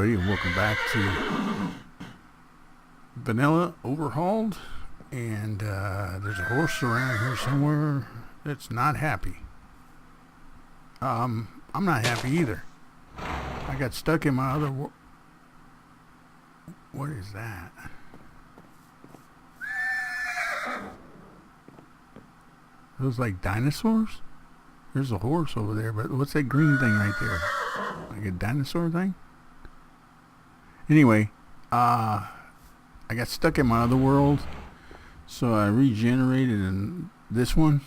everybody, and welcome back to Vanilla Overhauled. And there's a horse around here somewhere that's not happy. I'm not happy either. I got stuck in my other what is that? Those like dinosaurs? There's a horse over there, but what's that green thing right there? Like a dinosaur thing? Anyway, I got stuck in my other world, so I regenerated in this one.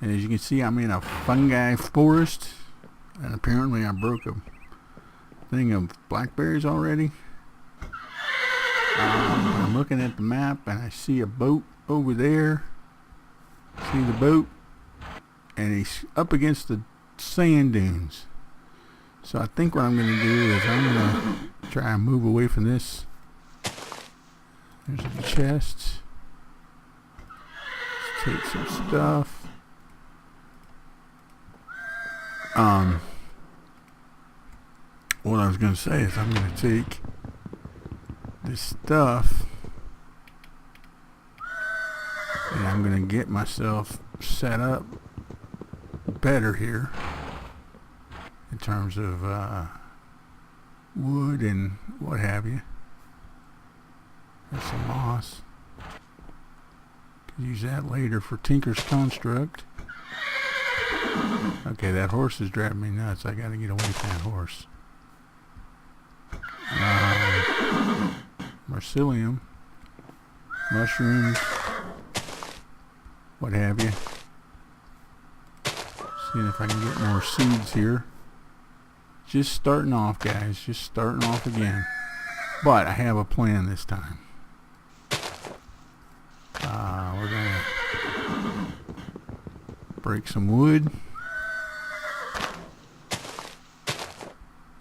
And as you can see, I'm in a fungi forest, and apparently I broke a thing of blackberries already. I'm looking at the map, and I see a boat over there. See the boat? And he's up against the sand dunes. So I think what I'm going to do is I'm going to try and move away from this. There's a chest. Let's take some stuff. What I was going to say is I'm going to take this stuff and I'm going to get myself set up better here in terms of wood and what have you. There's some moss. Could use that later for Tinker's Construct. Okay, that horse is driving me nuts. I gotta get away from that horse. Mycelium, mushrooms, what have you. Seeing if I can get more seeds here. Just starting off, guys. Just starting off again. But I have a plan this time. We're gonna break some wood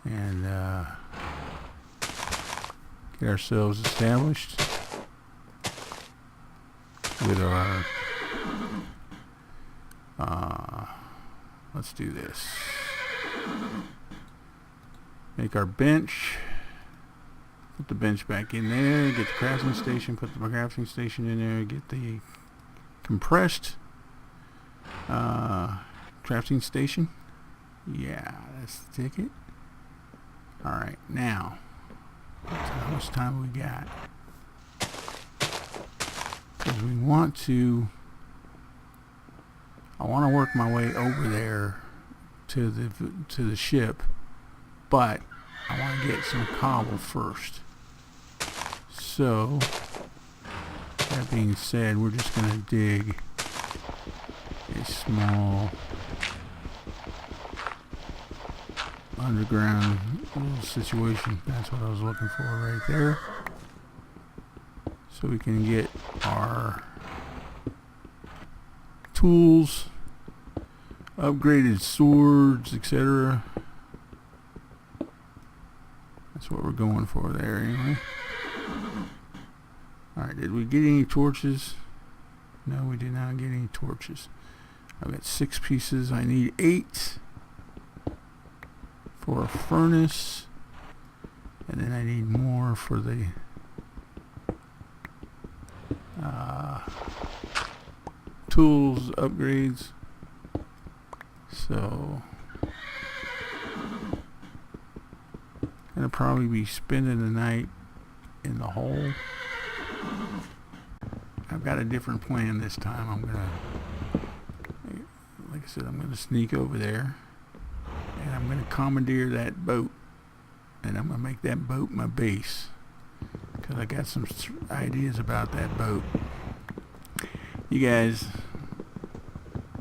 and get ourselves established with our let's do this. Make our bench. Put the bench back in there. Get the crafting station. Put the crafting station in there. Get the compressed crafting station. Yeah, that's the ticket. Alright, now. How much time we got? Because we want to... I want to work my way over there to the ship, but I want to get some cobble first. So, that being said, we're just going to dig a small underground little situation. That's what I was looking for right there. So we can get our tools, upgraded swords, etc. That's what we're going for there anyway. Alright, did we get any torches? No, we did not get any torches. I've got 6 pieces. I need 8 for a furnace. And then I need more for the tools upgrades. So gonna probably be spending the night in the hole. I've got a different plan this time. I'm gonna, like I said, I'm gonna sneak over there and I'm gonna commandeer that boat, and I'm gonna make that boat my base because I got some ideas about that boat. You guys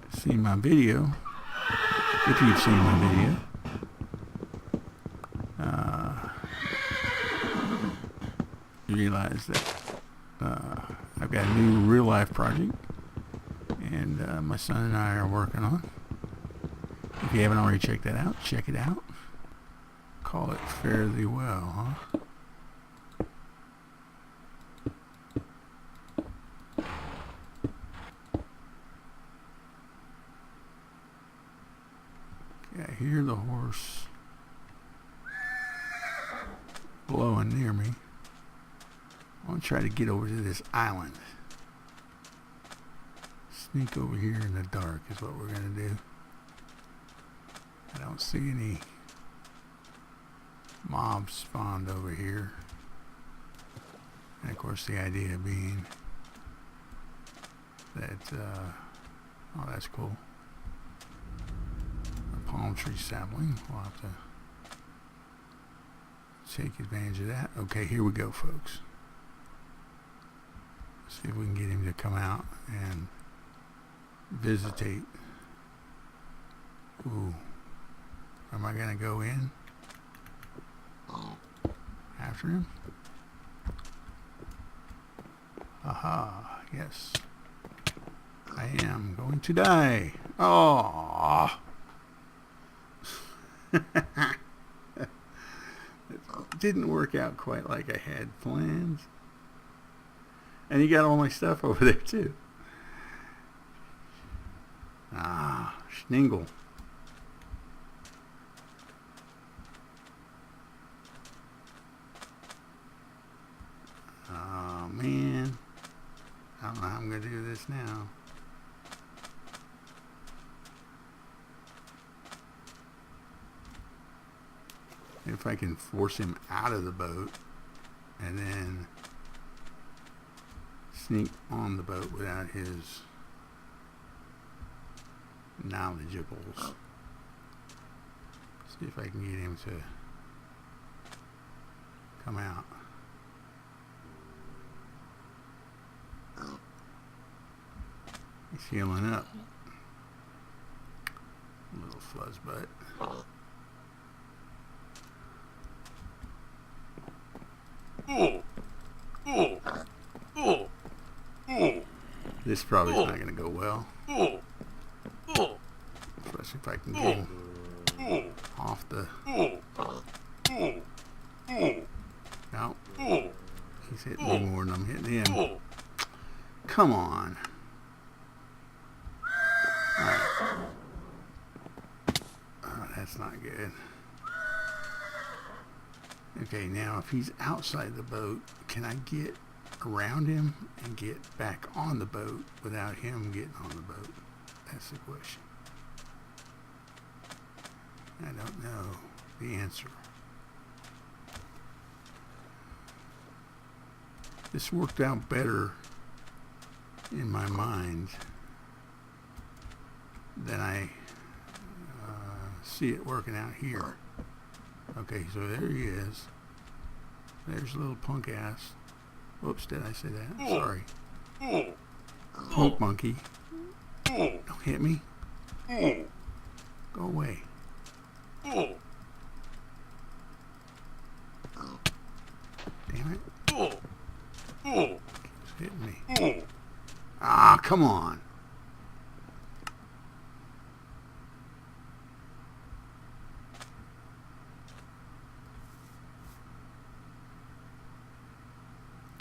seen my video? If you've seen my video, you realize that I've got a new real life project, and my son and I are working on. If you haven't already checked that out, check it out. Call it Fare Thee Well, huh? Okay, I hear the horse. I'll try to get over to this island. Sneak over here in the dark is what we're going to do. I don't see any mobs spawned over here. And of course the idea being that, oh, that's cool. A palm tree sapling. We'll have to take advantage of that. Okay, here we go, folks. See if we can get him to come out and visitate. Ooh. Am I going to go in after him? Aha, yes. I am going to die. Oh. It didn't work out quite like I had planned. And you got all my stuff over there too. Ah, Schningel. Oh man. I don't know how I'm going to do this now. If I can force him out of the boat and then sneak on the boat without his knowledgeables. See if I can get him to come out. He's healing up. Little fuzzbutt. This probably is not going to go well. Especially if I can get him off the... No. He's hitting me more than I'm hitting him. Come on. Alright. Oh, that's not good. Okay, now if he's outside the boat, can I get around him and get back on the boat without him getting on the boat? That's the question. I don't know the answer. This worked out better in my mind than I see it working out here. Okay, so there he is. There's a little punk ass. Whoops, did I say that? Sorry. Punk monkey. Don't hit me. Go away. Damn it. Keeps hitting me. Ah, come on.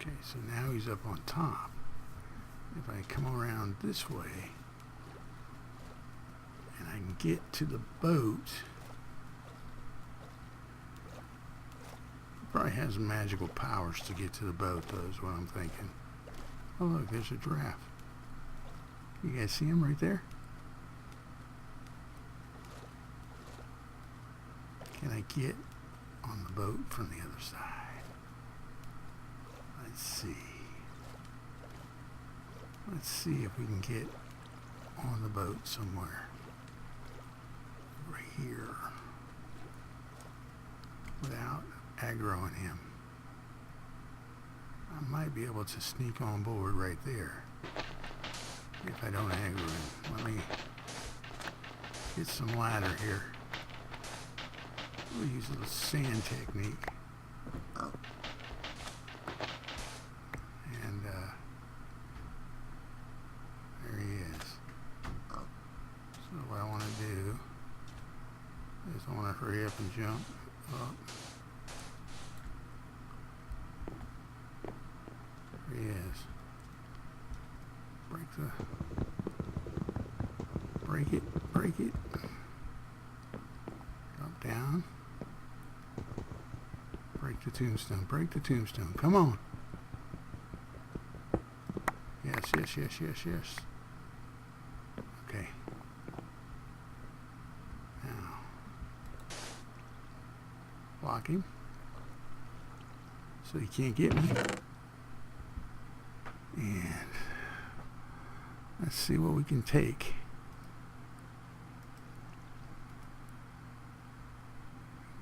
Okay, so now he's up on top. If I come around this way and I can get to the boat, probably has magical powers to get to the boat, though, is what I'm thinking. Oh, look, there's a giraffe. You guys see him right there? Can I get on the boat from the other side? Let's see. Let's see if we can get on the boat somewhere. Right here. Without aggroing him. I might be able to sneak on board right there. If I don't aggro him. Let me get some ladder here. We'll use a little sand technique. And there he is. So what I want to do is I want to hurry up and jump up. There he is. Break it. Drop down. Break the tombstone. Come on. Yes, yes, yes, yes, yes. Okay. Now, block him so he can't get me. And let's see what we can take.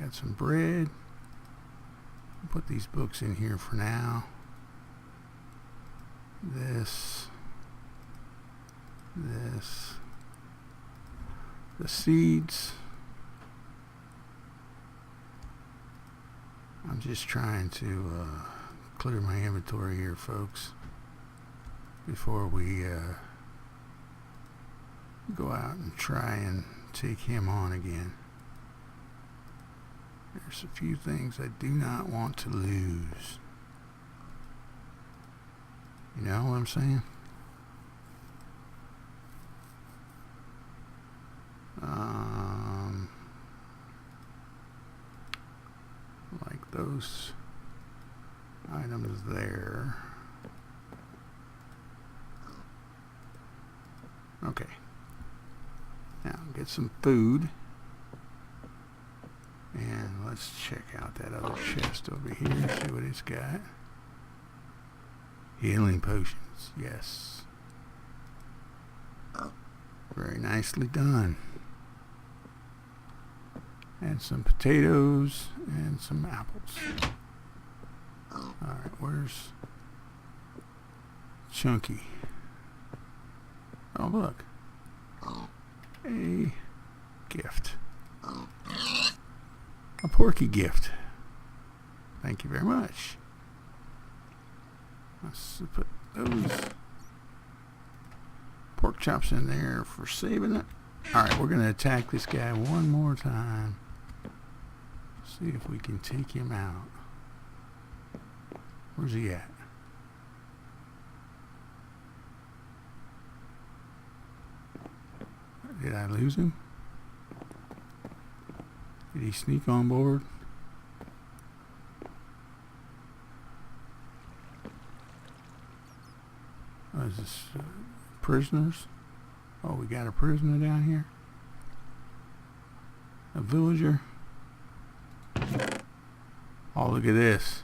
Got some bread. Put these books in here for now. This. The seeds. I'm just trying to clear my inventory here, folks, before we go out and try and take him on again. There's a few things I do not want to lose. You know what I'm saying? Like those items there. Okay. Now get some food. And let's check out that other chest over here, see what it's got. Healing potions, yes. Very nicely done. And some potatoes and some apples. Alright, where's Chunky? Oh, look. A gift. A porky gift. Thank you very much. Let's put those pork chops in there for saving it. Alright, we're going to attack this guy one more time. See if we can take him out. Where's he at? Did I lose him? Did he sneak on board? Oh, is this prisoners? Oh, we got a prisoner down here. A villager. Oh, look at this.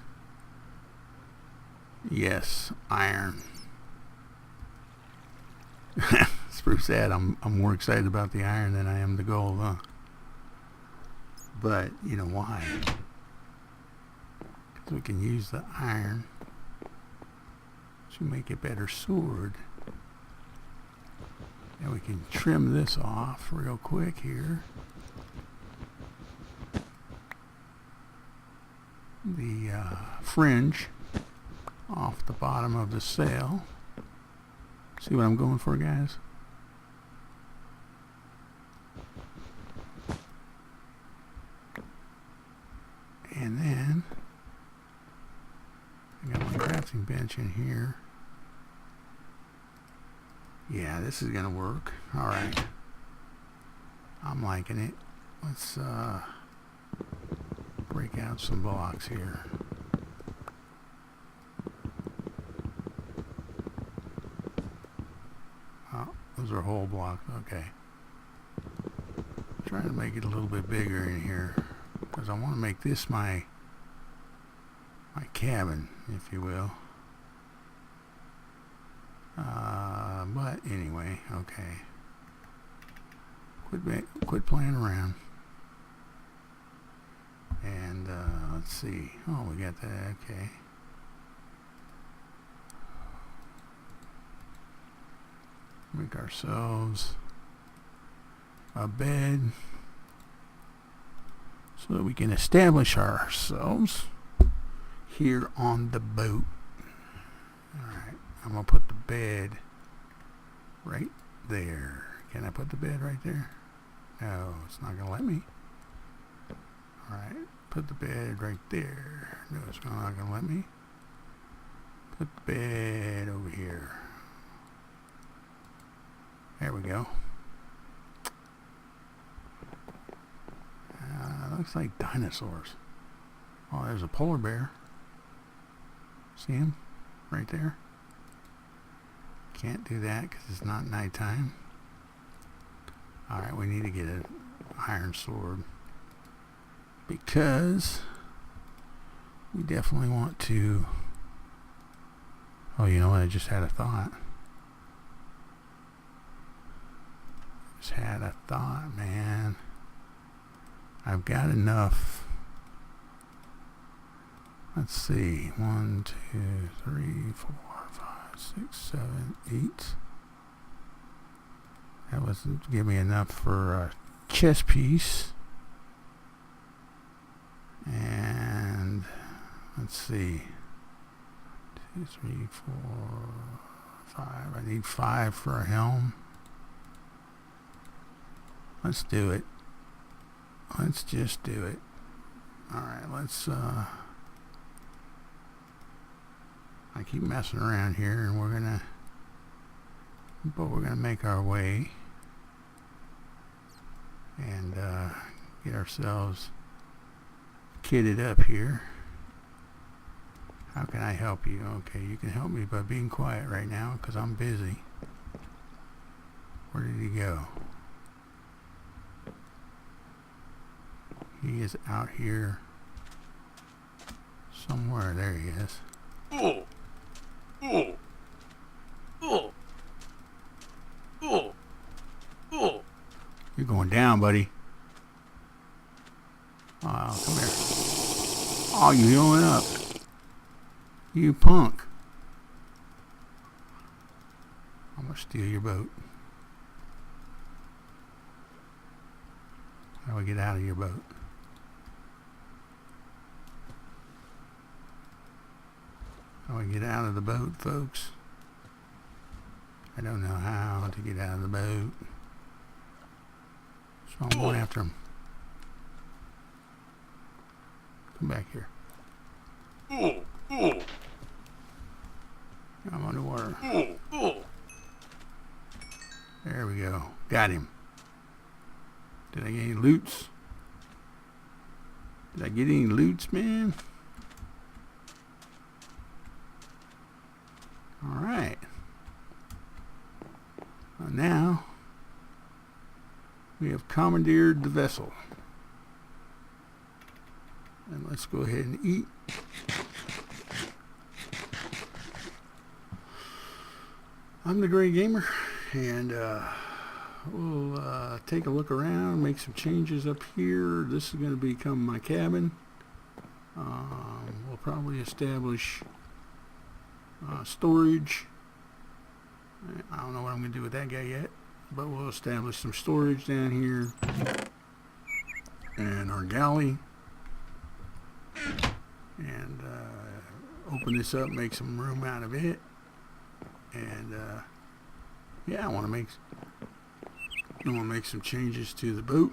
Yes, iron. It's pretty sad. I'm more excited about the iron than I am the gold, huh? But you know why? So we can use the iron to make a better sword. And we can trim this off real quick here. The fringe off the bottom of the sail. See what I'm going for, guys? And then I got my crafting bench in here. Yeah, this is gonna work. Alright. I'm liking it. Let's break out some blocks here. Oh, those are whole blocks. Okay. Trying to make it a little bit bigger in here, because I want to make this my cabin, if you will. But anyway, okay. Quit playing around. And let's see. Oh, we got that. Okay. Make ourselves a bed so that we can establish ourselves here on the boat. Alright, I'm going to put the bed right there. Can I put the bed right there? No, it's not going to let me. Alright, put the bed right there. No, it's not going to let me. Put the bed over here. There we go. Looks like dinosaurs. Oh, there's a polar bear. See him? Right there. Can't do that because it's not nighttime. Alright, we need to get an iron sword. Because we definitely want to... Oh, you know what? I just had a thought. Man. I've got enough. Let's see. 1, 2, 3, 4, 5, 6, 7, 8. That wasn't give me enough for a chess piece. And let's see. 2, 3, 4, 5. I need 5 for a helm. Let's do it. Let's just do it. Alright, let's I keep messing around here, and we're gonna make our way and get ourselves kitted up here. How can I help you? Okay, you can help me by being quiet right now because I'm busy. Where did he go? He is out here somewhere. There he is. Oh. Oh. Oh. Oh. Oh. You're going down, buddy. Oh, come here. Oh, you healing up. You punk. I'm going to steal your boat. How do I get out of your boat? How do I get out of the boat, folks? I don't know how to get out of the boat. So I'm going after him. Come back here. I'm underwater. There we go. Got him. Did I get any loots? Did I get any loots, man? Alright. Well, now we have commandeered the vessel. And let's go ahead and eat. I'm the Gray Gamer, and we'll take a look around, make some changes up here. This is going to become my cabin. We'll probably establish storage. I don't know what I'm going to do with that guy yet, but we'll establish some storage down here. And our galley. And open this up, make some room out of it. And yeah, I want to make some changes to the boat.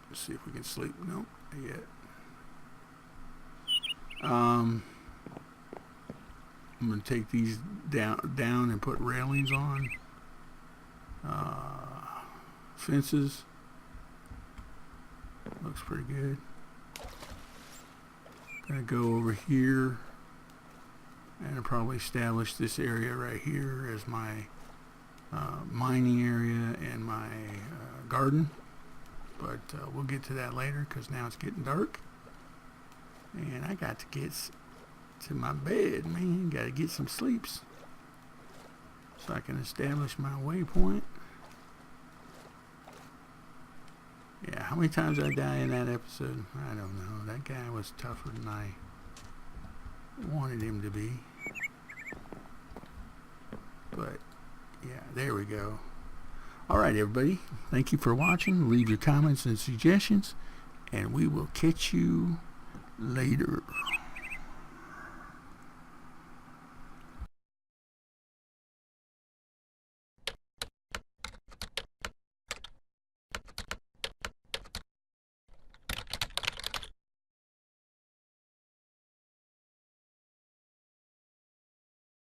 Let's see if we can sleep. Nope, not yet. I'm gonna take these down and put railings on. Fences. Looks pretty good. Gonna go over here and I'll probably establish this area right here as my mining area and my garden, but we'll get to that later because now it's getting dark and I got to get to my bed, man. Got to get some sleeps so I can establish my waypoint. Yeah, how many times I die in that episode? I don't know. That guy was tougher than I wanted him to be. But yeah, there we go. Alright, everybody, thank you for watching. Leave your comments and suggestions, and we will catch you later.